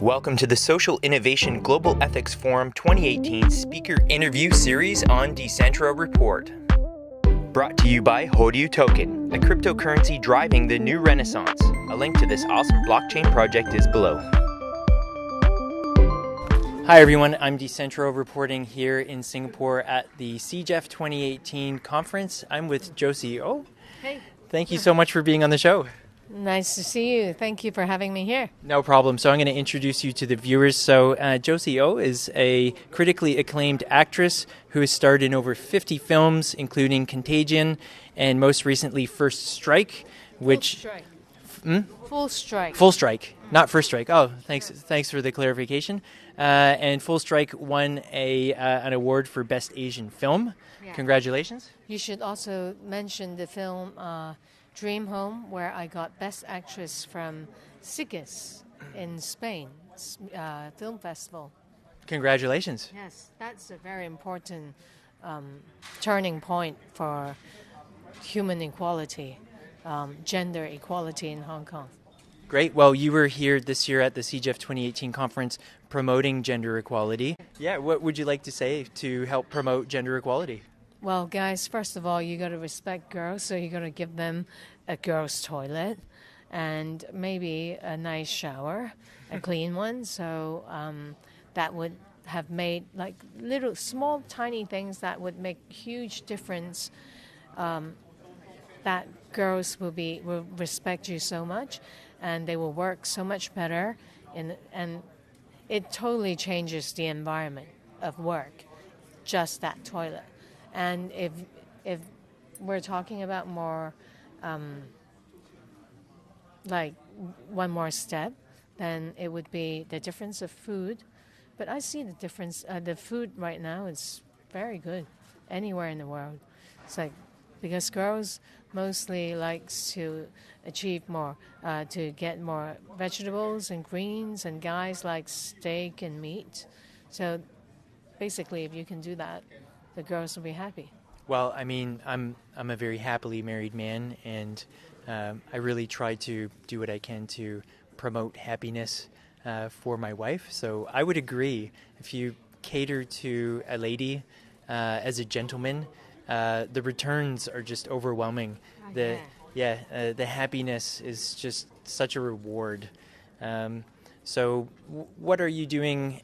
Welcome to the Social Innovation Global Ethics Forum 2018 Speaker Interview Series on Decentro Report. Brought to you by HoryouToken, a cryptocurrency driving the new renaissance. A link to this awesome blockchain project is below. Hi everyone, I'm Decentro reporting here in Singapore at the Sitges 2018 conference. I'm with Josie Ho. Hey. Thank you so much for being on the show. Nice to see you. Thank you for having me here. No problem. So I'm going to introduce you to the viewers. So Josie Ho is a critically acclaimed actress who has starred in over 50 films, including Contagion and most recently First Strike, which... Full Strike. Full Strike, not First Strike. Oh, thanks for the clarification. And Full Strike won an award for Best Asian Film. Yeah. Congratulations. You should also mention the film Dream Home, where I got Best Actress from Sitges in Spain Film Festival. Congratulations. Yes, that's a very important turning point for human equality, gender equality in Hong Kong. Great. Well, you were here this year at the Sitges 2018 conference promoting gender equality. Yeah, what would you like to say to help promote gender equality? Well, guys, first of all, you got to respect girls, so you got to give them a girls' toilet and maybe a nice shower, a clean one. So that would have made like little, small, tiny things that would make huge difference. That girls will respect you so much, and they will work so much better, and it totally changes the environment of work. Just that toilet. And if we're talking about more, like one more step, then it would be the difference of food. But I see the difference. The food right now is very good anywhere in the world. It's like because girls mostly likes to achieve more, to get more vegetables and greens, and guys like steak and meat. So basically, if you can do that, the girls will be happy. Well, I mean, I'm a very happily married man, and I really try to do what I can to promote happiness for my wife. So I would agree, if you cater to a lady as a gentleman, the returns are just overwhelming. The happiness is just such a reward. So what are you doing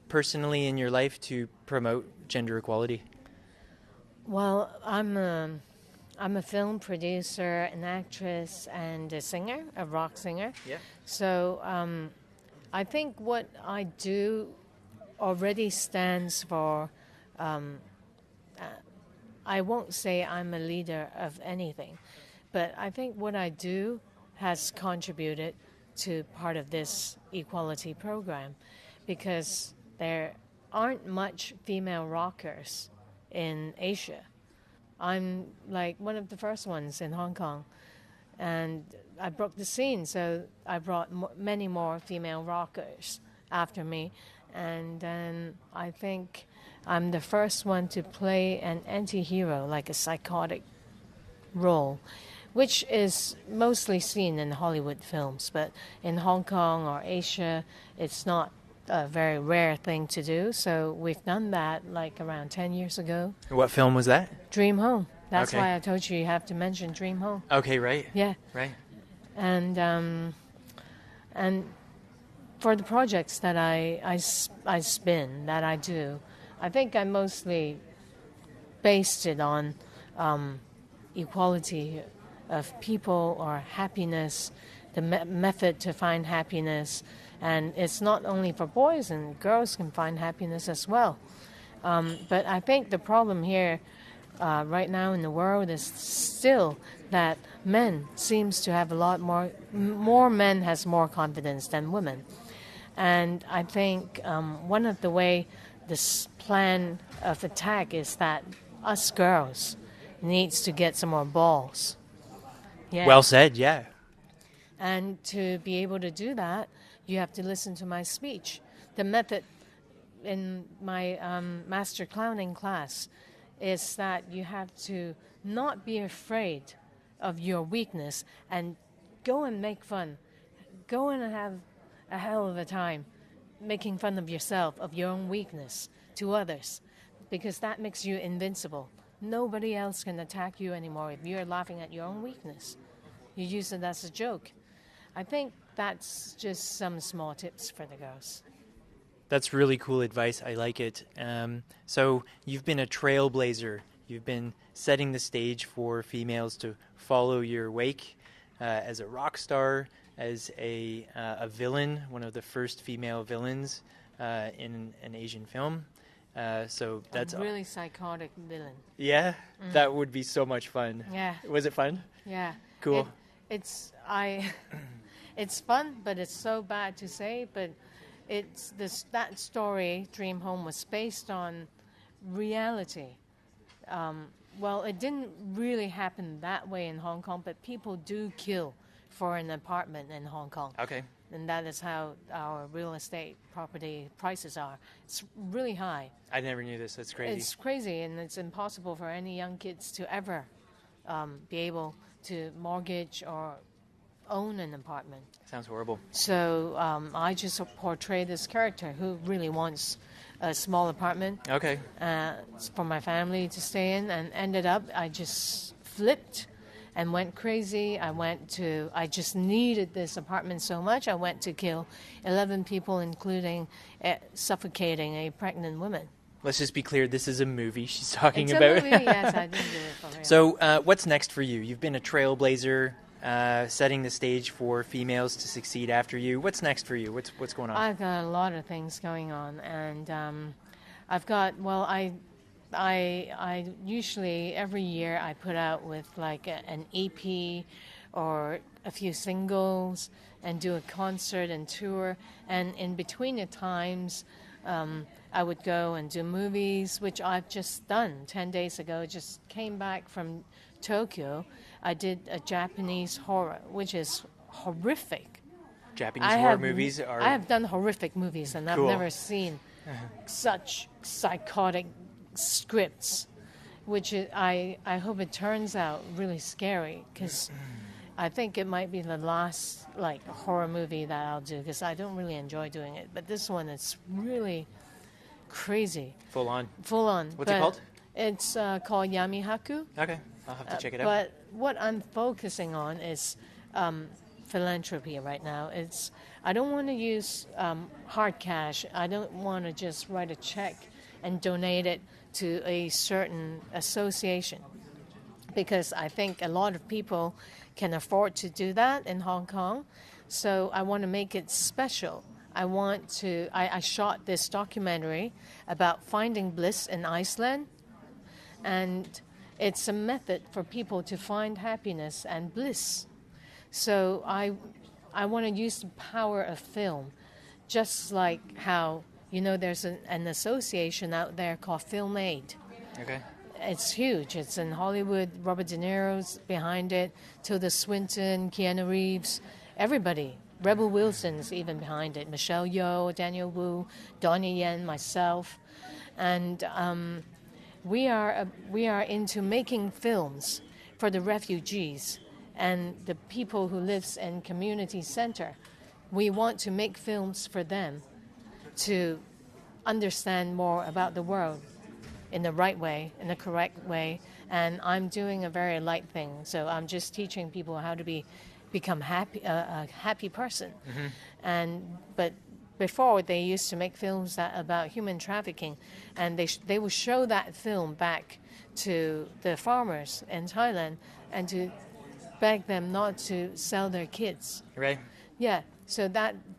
personally in your life to promote gender equality? Well, I'm a film producer, an actress, and a singer, a rock singer. Yeah. So I think what I do already stands for, I won't say I'm a leader of anything, but I think what I do has contributed to part of this equality program, because there aren't much female rockers in Asia. I'm like one of the first ones in Hong Kong, and I broke the scene, so I brought many more female rockers after me, and then I think I'm the first one to play an anti-hero, like a psychotic role, which is mostly seen in Hollywood films, but in Hong Kong or Asia, it's not a very rare thing to do. So we've done that like around 10 years ago. What film was that? Dream Home. That's okay. why I told you have to mention Dream Home. Okay, right. Yeah. Right. And for the projects that I spin, that I do, I think I mostly based it on equality of people or happiness, the method to find happiness. And it's not only for boys, and girls can find happiness as well. But I think the problem here right now in the world is still that men seems to have a lot more men has more confidence than women. And I think one of the way this plan of attack is that us girls needs to get some more balls. Yeah. Well said, yeah. And to be able to do that, you have to listen to my speech. The method in my master clowning class is that you have to not be afraid of your weakness and go and make fun. Go and have a hell of a time making fun of yourself, of your own weakness to others, because that makes you invincible. Nobody else can attack you anymore if you're laughing at your own weakness. You use it as a joke. I think that's just some small tips for the girls. That's really cool advice. I like it. So you've been a trailblazer. You've been setting the stage for females to follow your wake as a rock star, as a villain, one of the first female villains in an Asian film. So that's a really psychotic villain. Yeah, that would be so much fun. Yeah. Was it fun? Yeah. Cool. It's fun, but it's so bad to say. But that story, Dream Home, was based on reality. Well, it didn't really happen that way in Hong Kong, but people do kill for an apartment in Hong Kong. Okay. And that is how our real estate property prices are. It's really high. I never knew this. That's crazy. It's crazy, and it's impossible for any young kids to ever be able to mortgage or own an apartment. Sounds horrible. So I just portray this character who really wants a small apartment. Okay. For my family to stay in, and ended up I just flipped and went crazy. I just needed this apartment so much, I went to kill 11 people, including suffocating a pregnant woman. Let's just be clear, this is a movie she's talking It's about. a movie, yes, I didn't do it for real. So what's next for you? You've been a trailblazer, setting the stage for females to succeed after you. What's next for you? What's going on? I've got a lot of things going on, and I've got, well, I usually every year I put out with like an EP or a few singles and do a concert and tour, and in between the times I would go and do movies, which I've just done 10 days ago. Just came back from Tokyo. I did a Japanese horror, which is horrific. Japanese horror movies are... I have done horrific movies, and Cool. I've never seen such psychotic scripts, which I hope it turns out really scary, because I think it might be the last horror movie that I'll do, because I don't really enjoy doing it. But this one is really crazy. Full on. What's But it called? It's called Yamihaku. Okay, I'll have to check it out. But what I'm focusing on is philanthropy right now. I don't want to use hard cash. I don't want to just write a check and donate it to a certain association, because I think a lot of people can afford to do that in Hong Kong. So I want to make it special. I shot this documentary about finding bliss in Iceland, and it's a method for people to find happiness and bliss. So I want to use the power of film, just like how, there's an association out there called Film Aid. Okay. It's huge. It's in Hollywood. Robert De Niro's behind it. Tilda Swinton, Keanu Reeves, everybody. Rebel Wilson's even behind it. Michelle Yeoh, Daniel Wu, Donnie Yen, myself. And we are into making films for the refugees and the people who lives in community center. We want to make films for them to understand more about the world in the right way, in the correct way. And I'm doing a very light thing. So I'm just teaching people how to become a happy person. Mm-hmm. But before, they used to make films about human trafficking, and they would show that film back to the farmers in Thailand and to beg them not to sell their kids. Right. Yeah. So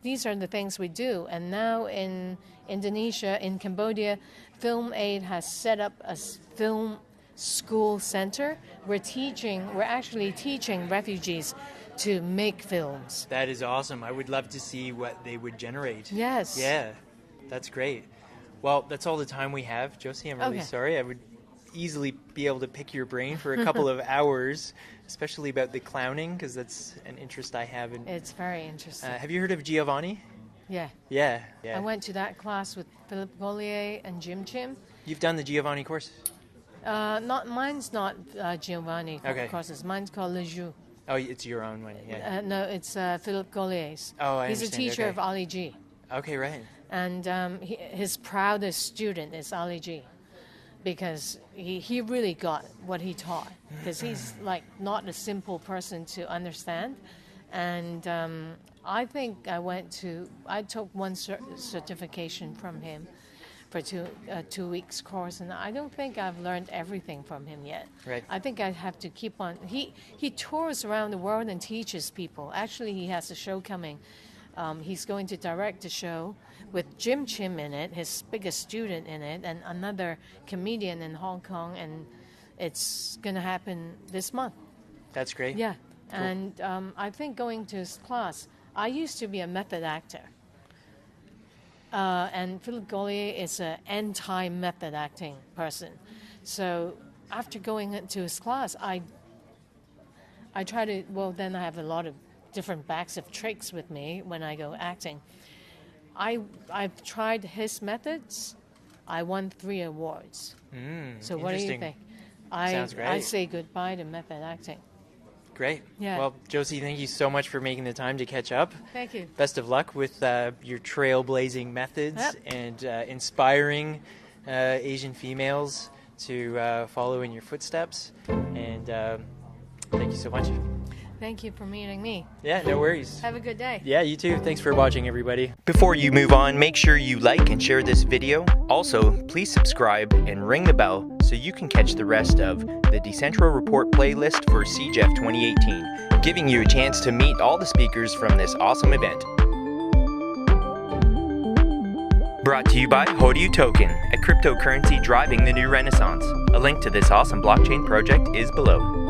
these are the things we do. And now in Indonesia, in Cambodia, Film Aid has set up a film school center. We're actually teaching refugees to make films. That is awesome. I would love to see what they would generate. Yes. Yeah, that's great. Well, that's all the time we have, Josie. I'm really sorry. I would easily be able to pick your brain for a couple of hours, especially about the clowning, because that's an interest I have. It's very interesting. Have you heard of Giovanni? Yeah. Yeah. I went to that class with Philip Gollier and Jim Chim. You've done the Giovanni course? Mine's not Giovanni courses. Mine's called Le Jeu. Oh, it's your own one, yeah. No, it's Philip Gollier's. Oh, I He's a understand. teacher Okay. of Ali G. Okay, right. And his proudest student is Ali G, because he really got what he taught, because he's like not a simple person to understand. And I think I took one certification from him for 2 weeks course, and I don't think I've learned everything from him yet. Right. I think I have to keep on. He tours around the world and teaches people. Actually, he has a show coming. He's going to direct a show with Jim Chim in it, his biggest student in it, and another comedian in Hong Kong, and it's going to happen this month. That's great. Yeah. Cool. And I think going to his class, I used to be a method actor. And Philip Gollier is an anti-method acting person. So after going to his class, I try to, then I have a lot of different bags of tricks with me when I go acting. I've tried his methods. I won 3 awards. So what do you think? Sounds great. I say goodbye to method acting. Great. Yeah. Well, Josie, thank you so much for making the time to catch up. Thank you. Best of luck with your trailblazing methods and inspiring Asian females to follow in your footsteps. And thank you so much. Thank you for meeting me. Yeah, no worries. Have a good day. Yeah, you too. Thanks for watching, everybody. Before you move on, make sure you like and share this video. Also, please subscribe and ring the bell so you can catch the rest of the Decentro Report playlist for CGEF 2018, giving you a chance to meet all the speakers from this awesome event. Brought to you by HoryouToken, a cryptocurrency driving the new renaissance. A link to this awesome blockchain project is below.